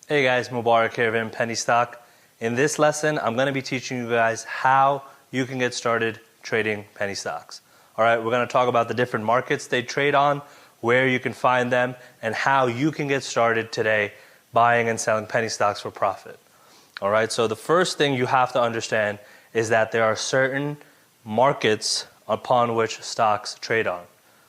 Hey guys, Mubarak here of Penny Stock. In this lesson, I'm going to be teaching you guys how you can get started trading penny stocks. All right, we're going to talk about the different markets they trade on, where you can find them, and how you can get started today buying and selling penny stocks for profit. All right, so the first thing you have to understand is that there are certain markets upon which stocks trade on.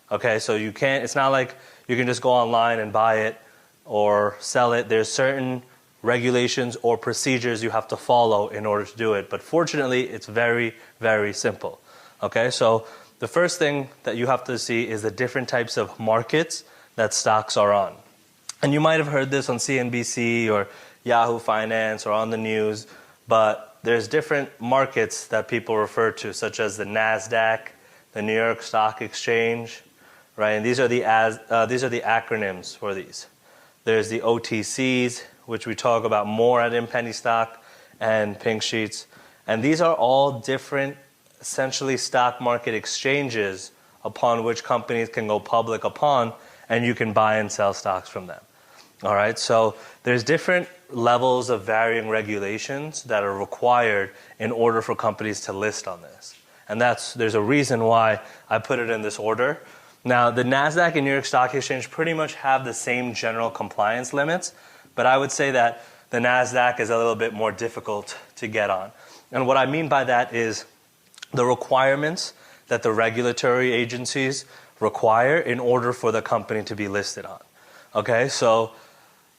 Okay, so it's not like you can just go online and buy it or sell it. There's certain regulations or procedures you have to follow in order to do it. But fortunately, it's very, very simple. Okay, so the first thing that you have to see is the different types of markets that stocks are on. And you might have heard this on CNBC or Yahoo Finance or on the news, but there's different markets that people refer to, such as the NASDAQ, the New York Stock Exchange, right? And these are the acronyms for these. There's the OTCs, which we talk about more at Penny Stock, and Pink Sheets. And these are all different, essentially, stock market exchanges upon which companies can go public upon, and you can buy and sell stocks from them. All right, so there's different levels of varying regulations that are required in order for companies to list on this. And there's a reason why I put it in this order. Now, the NASDAQ and New York Stock Exchange pretty much have the same general compliance limits, but I would say that the NASDAQ is a little bit more difficult to get on. And what I mean by that is the requirements that the regulatory agencies require in order for the company to be listed on. Okay, so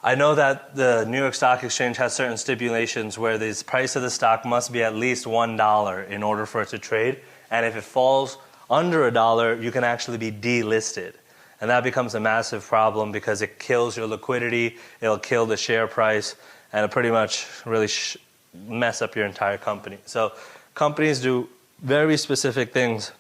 I know that the New York Stock Exchange has certain stipulations where the price of the stock must be at least $1 in order for it to trade, and if it falls under $1, you can actually be delisted. And that becomes a massive problem because it kills your liquidity, it'll kill the share price, and it'll pretty much really mess up your entire company. So companies do very specific things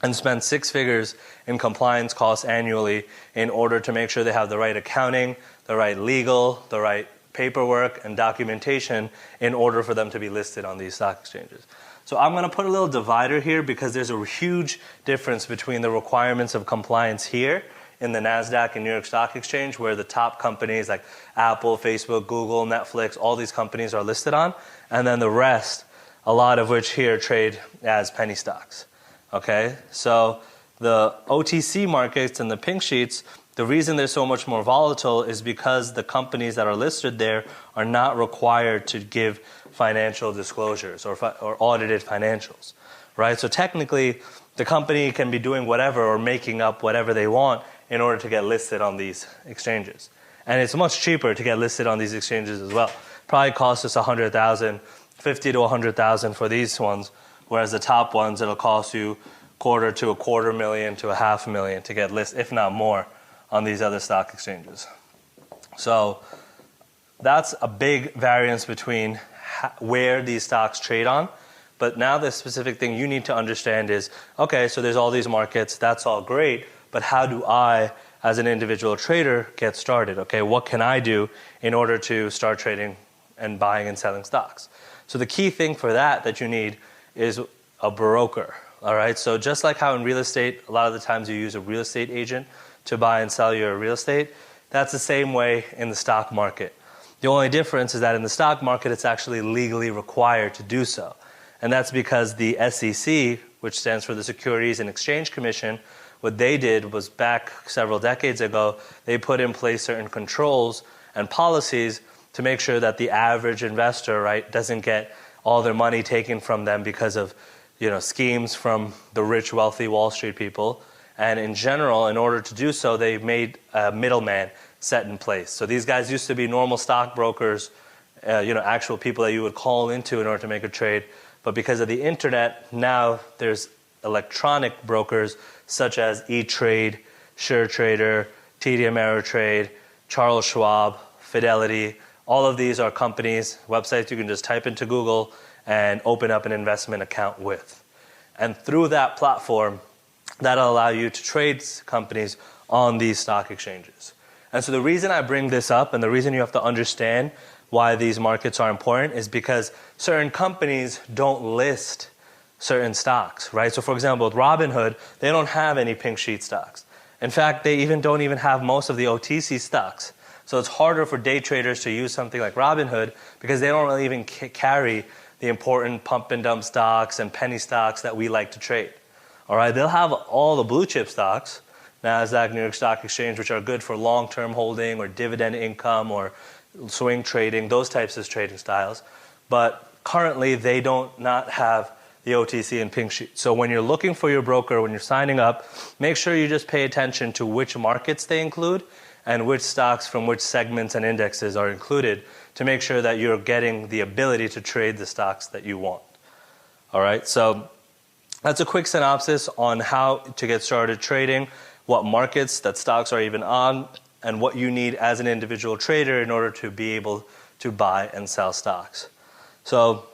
and spend six figures in compliance costs annually in order to make sure they have the right accounting, the right legal, the right paperwork and documentation in order for them to be listed on these stock exchanges. So I'm going to put a little divider here because there's a huge difference between the requirements of compliance here in the NASDAQ and New York Stock Exchange, where the top companies like Apple, Facebook, Google, Netflix, all these companies are listed on, and then the rest, a lot of which here trade as penny stocks. Okay, so the OTC markets and the Pink Sheets, the reason they're so much more volatile is because the companies that are listed there are not required to give financial disclosures or audited financials, right? So technically, the company can be doing whatever or making up whatever they want in order to get listed on these exchanges. And it's much cheaper to get listed on these exchanges as well. Probably costs us $100,000, $50,000 to $100,000 for these ones, whereas the top ones, it'll cost you $250,000 to $250,000 to $500,000 to get listed, if not more, on these other stock exchanges. So that's a big variance between where these stocks trade on. But now the specific thing you need to understand is, okay, so there's all these markets, that's all great, but how do I, as an individual trader, get started? Okay, what can I do in order to start trading and buying and selling stocks? So the key thing for that you need is a broker. All right, so just like how in real estate, a lot of the times you use a real estate agent to buy and sell your real estate, that's the same way in the stock market. The only difference is that in the stock market, it's actually legally required to do so. And that's because the SEC, which stands for the Securities and Exchange Commission, what they did was back several decades ago, they put in place certain controls and policies to make sure that the average investor, right, doesn't get all their money taken from them because of, schemes from the rich, wealthy Wall Street people. And in general, in order to do so, they made a middleman set in place. So these guys used to be normal stockbrokers, actual people that you would call into in order to make a trade. But because of the internet, now there's electronic brokers such as E-Trade, SureTrader, TD Ameritrade, Charles Schwab, Fidelity. All of these are companies, websites you can just type into Google and open up an investment account with. And through that platform, that'll allow you to trade companies on these stock exchanges. And so the reason I bring this up and the reason you have to understand why these markets are important is because certain companies don't list certain stocks, right? So for example, with Robinhood, they don't have any Pink Sheet stocks. In fact, they don't even have most of the OTC stocks. So it's harder for day traders to use something like Robinhood because they don't really even carry the important pump and dump stocks and penny stocks that we like to trade. All right, they'll have all the blue chip stocks, NASDAQ, New York Stock Exchange, which are good for long-term holding or dividend income or swing trading, those types of trading styles. But currently, they don't not have the OTC and Pink Sheet. So when you're looking for your broker, when you're signing up, make sure you just pay attention to which markets they include and which stocks from which segments and indexes are included to make sure that you're getting the ability to trade the stocks that you want. All right, so that's a quick synopsis on how to get started trading, what markets that stocks are even on, and what you need as an individual trader in order to be able to buy and sell stocks. So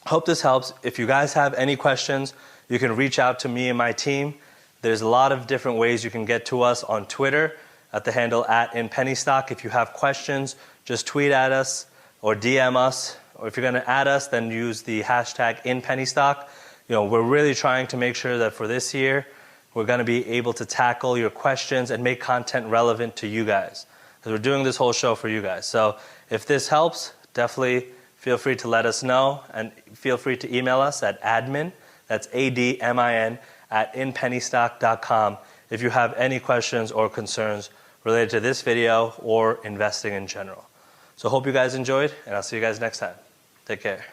hope this helps. If you guys have any questions, you can reach out to me and my team. There's a lot of different ways you can get to us on Twitter at the handle @InPennyStock. If you have questions, just tweet at us or DM us. Or if you're going to add us, then use the hashtag #InPennyStock. We're really trying to make sure that for this year, we're going to be able to tackle your questions and make content relevant to you guys. Because we're doing this whole show for you guys. So if this helps, definitely feel free to let us know. And feel free to email us at admin, that's ADMIN, @inpennystock.com if you have any questions or concerns related to this video or investing in general. So hope you guys enjoyed, and I'll see you guys next time. Take care.